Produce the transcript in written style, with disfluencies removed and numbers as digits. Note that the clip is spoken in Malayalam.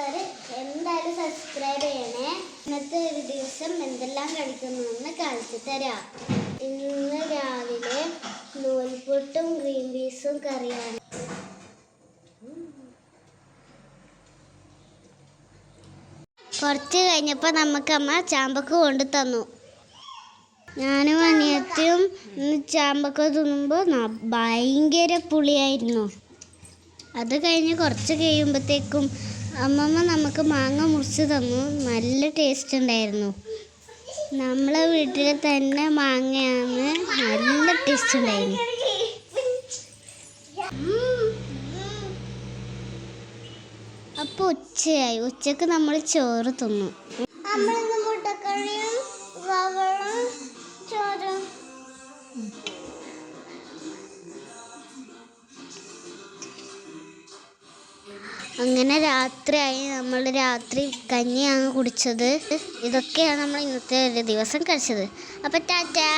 കൂട്ടുകാർ എന്തായാലും സബ്സ്ക്രൈബ് ചെയ്യണേ. ഇന്നത്തെ ഒരു ദിവസം എന്തെല്ലാം കഴിക്കുന്നു കാണിച്ചു തരാം. ഇന്ന് രാവിലെ നൂൽപുട്ടും ഗ്രീൻ പീസും കറിയാണ്. കുറച്ച് കഴിഞ്ഞപ്പോൾ നമുക്ക് അമ്മ ചാമ്പക്ക കൊണ്ടു തന്നു. ഞാനും അനിയത്തിയും ഇന്ന് ചാമ്പക്ക തിന്നുമ്പോൾ ഭയങ്കര പുളിയായിരുന്നു. അത് കഴിഞ്ഞ് കുറച്ച് കഴിയുമ്പോഴത്തേക്കും അമ്മമ്മ നമുക്ക് മാങ്ങ മുറിച്ച് തന്നു. നല്ല ടേസ്റ്റ് ഉണ്ടായിരുന്നു. നമ്മളെ വീട്ടിൽ തന്നെ മാങ്ങയാണ്, നല്ല ടേസ്റ്റ് ഉണ്ടായിരുന്നു. അപ്പോൾ ഉച്ചയായി. ഉച്ചക്ക് നമ്മൾ ചോറ് തിന്നു. മുട്ടക്കറിയും ചോറും. അങ്ങനെ രാത്രിയായി. നമ്മൾ രാത്രി കഞ്ഞിയാണ് കുടിച്ചത്. ഇതൊക്കെയാണ് നമ്മൾ ഇന്നത്തെ ഒരു ദിവസം കഴിച്ചത്. അപ്പം ടാറ്റാ.